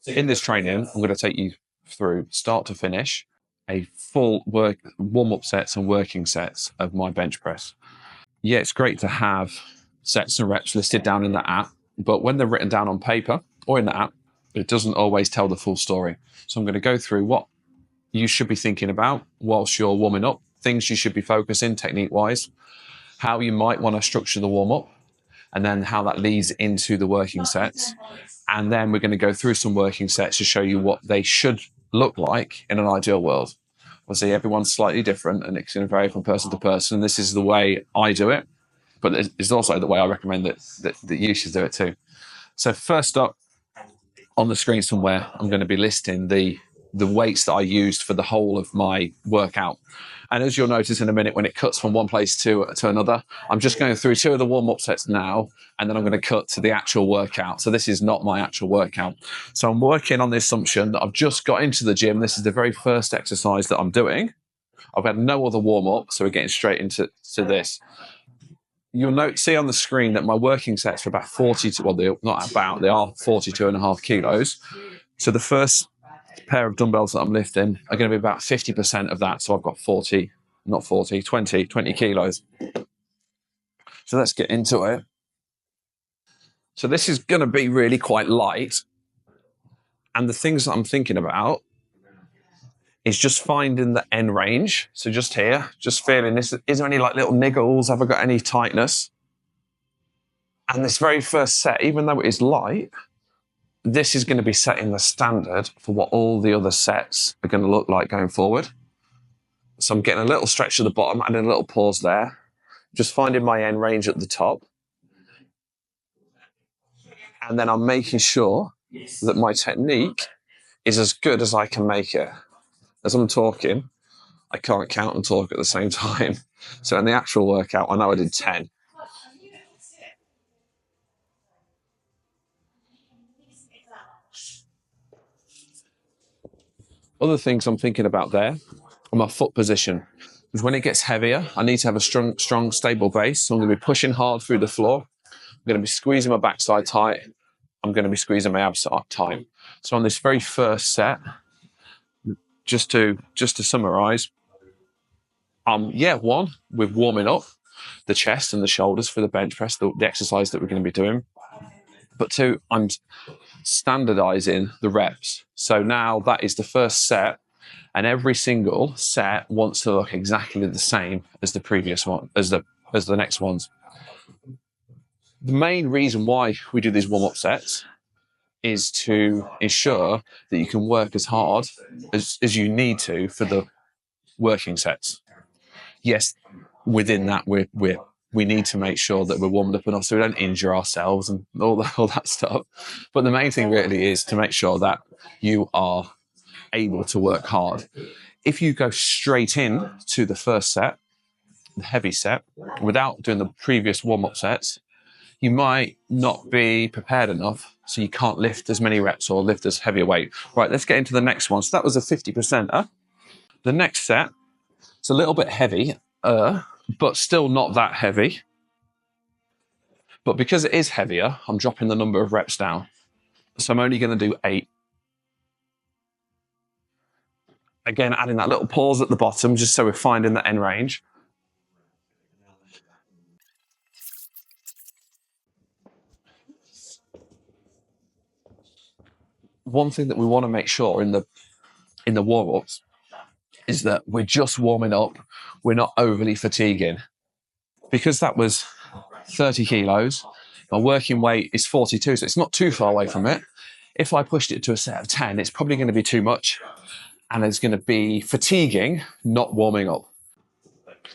In this training, I'm going to take you through start to finish a full warm-up sets and working sets of my bench press. Yeah, it's great to have sets and reps listed down in the app, but when they're written down on paper or in the app, it doesn't always tell the full story. So I'm going to go through what you should be thinking about whilst you're warming up, things you should be focusing technique-wise, how you might want to structure the warm-up, and then how that leads into the working sets. And then we're going to go through some working sets to show you what they should look like in an ideal world. Obviously, everyone's slightly different and it's going to vary from person to person. This is the way I do it, but it's also the way I recommend that you should do it too. So first up on the screen somewhere, I'm going to be listing the weights that I used for the whole of my workout. And as you'll notice in a minute, when it cuts from one place to another, I'm just going through two of the warm-up sets now, and then I'm going to cut to the actual workout. So this is not my actual workout. So I'm working on the assumption that I've just got into the gym. This is the very first exercise that I'm doing. I've had no other warm-up, so we're getting straight into this. You'll see on the screen that my working sets are about 42, well, they're not about, they are 42.5 kilos. So the first pair of dumbbells that I'm lifting are going to be about 50% of that. So I've got 20 kilos. So let's get into it. So this is going to be really quite light. And the things that I'm thinking about is just finding the end range. So just here, just feeling this. Is there any like little niggles? Have I got any tightness? And this very first set, even though it is light, this is going to be setting the standard for what all the other sets are going to look like going forward. So I'm getting a little stretch at the bottom, adding a little pause there, just finding my end range at the top. And then I'm making sure that my technique is as good as I can make it. As I'm talking, I can't count and talk at the same time. So in the actual workout, I know I did 10. Other things I'm thinking about there are my foot position. Because when it gets heavier, I need to have a strong, stable base. So I'm going to be pushing hard through the floor. I'm going to be squeezing my backside tight. I'm going to be squeezing my abs tight. So on this very first set, just to summarize, one, we're warming up the chest and the shoulders for the bench press, the exercise that we're going to be doing. But two, I'm standardizing the reps. So now that is the first set, and every single set wants to look exactly the same as the previous one, as the next ones. The main reason why we do these warm-up sets is to ensure that you can work as hard as you need to for the working sets. Yes, within that we need to make sure that we're warmed up enough so we don't injure ourselves and all that stuff. But the main thing really is to make sure that you are able to work hard. If you go straight in to the first set, the heavy set, without doing the previous warm-up sets, you might not be prepared enough, so you can't lift as many reps or lift as heavy a weight. Right, let's get into the next one. So that was a 50%. The next set, it's a little bit heavy, but still not that heavy. But because it is heavier, I'm dropping the number of reps down. So I'm only going to do 8. Again, adding that little pause at the bottom, just so we're finding the end range. One thing that we want to make sure in the warm-ups is that we're just warming up. We're not overly fatiguing. Because that was 30 kilos, my working weight is 42, so it's not too far away from it. If I pushed it to a set of 10, it's probably going to be too much, and it's going to be fatiguing, not warming up.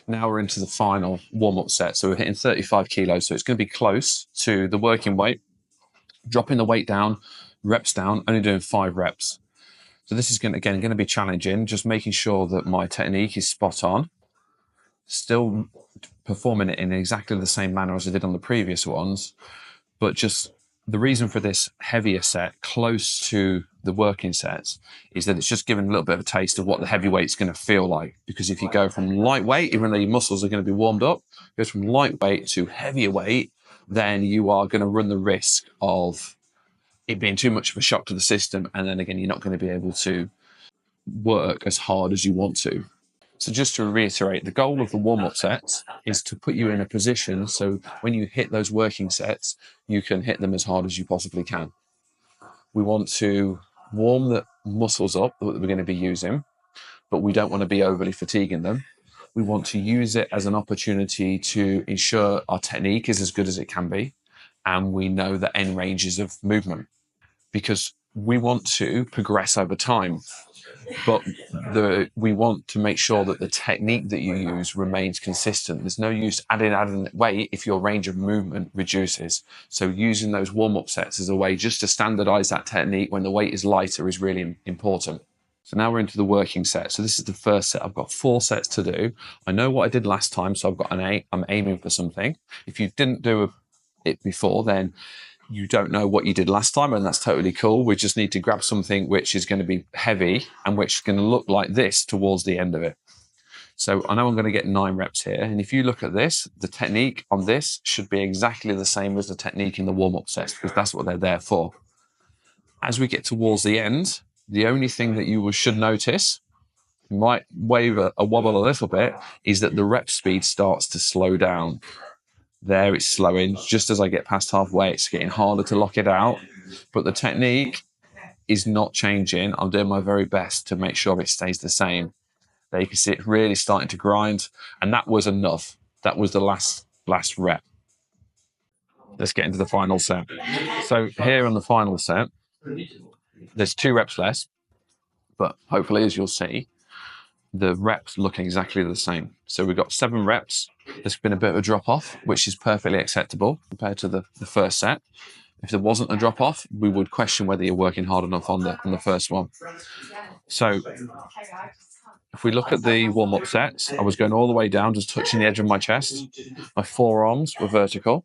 Now we're into the final warm-up set, so we're hitting 35 kilos, so it's going to be close to the working weight, dropping the weight down, reps down, only doing 5 reps. So this is going to be challenging, just making sure that my technique is spot on, still performing it in exactly the same manner as I did on the previous ones, but just the reason for this heavier set close to the working sets is that it's just giving a little bit of a taste of what the heavyweight's going to feel like. Because if you go from lightweight, even though your muscles are going to be warmed up, goes from lightweight to heavier weight, then you are going to run the risk of it being too much of a shock to the system. And then again, you're not going to be able to work as hard as you want to. So just to reiterate, the goal of the warm-up sets is to put you in a position so when you hit those working sets, you can hit them as hard as you possibly can. We want to warm the muscles up that we're going to be using, but we don't want to be overly fatiguing them. We want to use it as an opportunity to ensure our technique is as good as it can be, and we know the end ranges of movement, because we want to progress over time. But we want to make sure that the technique that you use remains consistent. There's no use adding weight if your range of movement reduces. So using those warm-up sets as a way just to standardize that technique when the weight is lighter is really important. So now we're into the working set. So this is the first set. I've got 4 sets to do. I know what I did last time, so I've got an 8. I'm aiming for something. If you didn't do it before, then you don't know what you did last time, and that's totally cool. We just need to grab something which is going to be heavy and which is going to look like this towards the end of it. So I know I'm going to get 9 reps here. And if you look at this, the technique on this should be exactly the same as the technique in the warm-up sets, because that's what they're there for. As we get towards the end, the only thing that you should notice, you might wobble a little bit, is that the rep speed starts to slow down. There it's slowing. Just as I get past halfway, it's getting harder to lock it out. But the technique is not changing. I'm doing my very best to make sure it stays the same. There you can see it really starting to grind. And that was enough. That was the last rep. Let's get into the final set. So here on the final set, there's 2 reps less. But hopefully, as you'll see, the reps look exactly the same. So we've got 7 reps. There's been a bit of a drop-off, which is perfectly acceptable compared to the first set. If there wasn't a drop-off, we would question whether you're working hard enough on the first one. So if we look at the warm-up sets, I was going all the way down, just touching the edge of my chest. My forearms were vertical.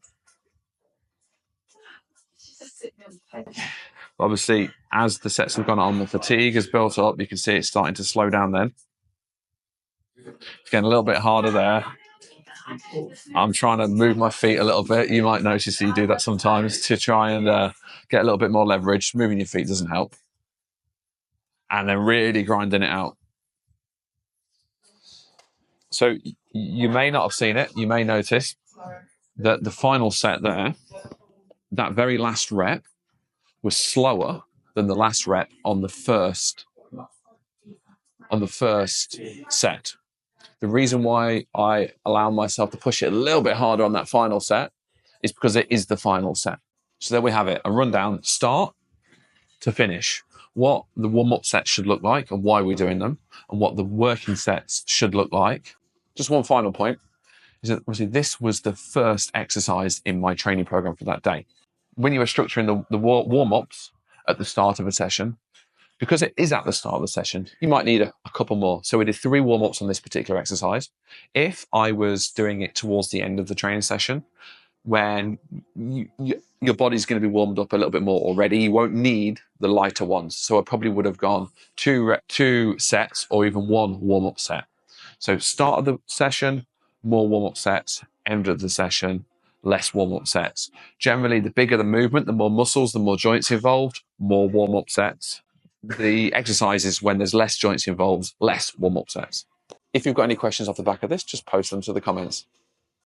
Obviously, as the sets have gone on, the fatigue has built up. You can see it's starting to slow down then. It's getting a little bit harder there. I'm trying to move my feet a little bit. You might notice that you do that sometimes to try and get a little bit more leverage. Moving your feet doesn't help. And then really grinding it out. So you may not have seen it. You may notice that the final set there, that very last rep, was slower than the last rep on the first set. The reason why I allow myself to push it a little bit harder on that final set is because it is the final set. So there we have it, a rundown, start to finish, what the warm-up sets should look like and why we're doing them, and what the working sets should look like. Just one final point is that obviously this was the first exercise in my training program for that day. When you were structuring the warm-ups at the start of a session, because it is at the start of the session, you might need a couple more. So we did 3 warm-ups on this particular exercise. If I was doing it towards the end of the training session, when your body's going to be warmed up a little bit more already, you won't need the lighter ones. So I probably would have gone 2 sets or even 1 warm-up set. So start of the session, more warm-up sets, end of the session, less warm-up sets. Generally, the bigger the movement, the more muscles, the more joints involved, more warm-up sets. The exercises, when there's less joints involved, less warm-up sets. If you've got any questions off the back of this, just post them to the comments.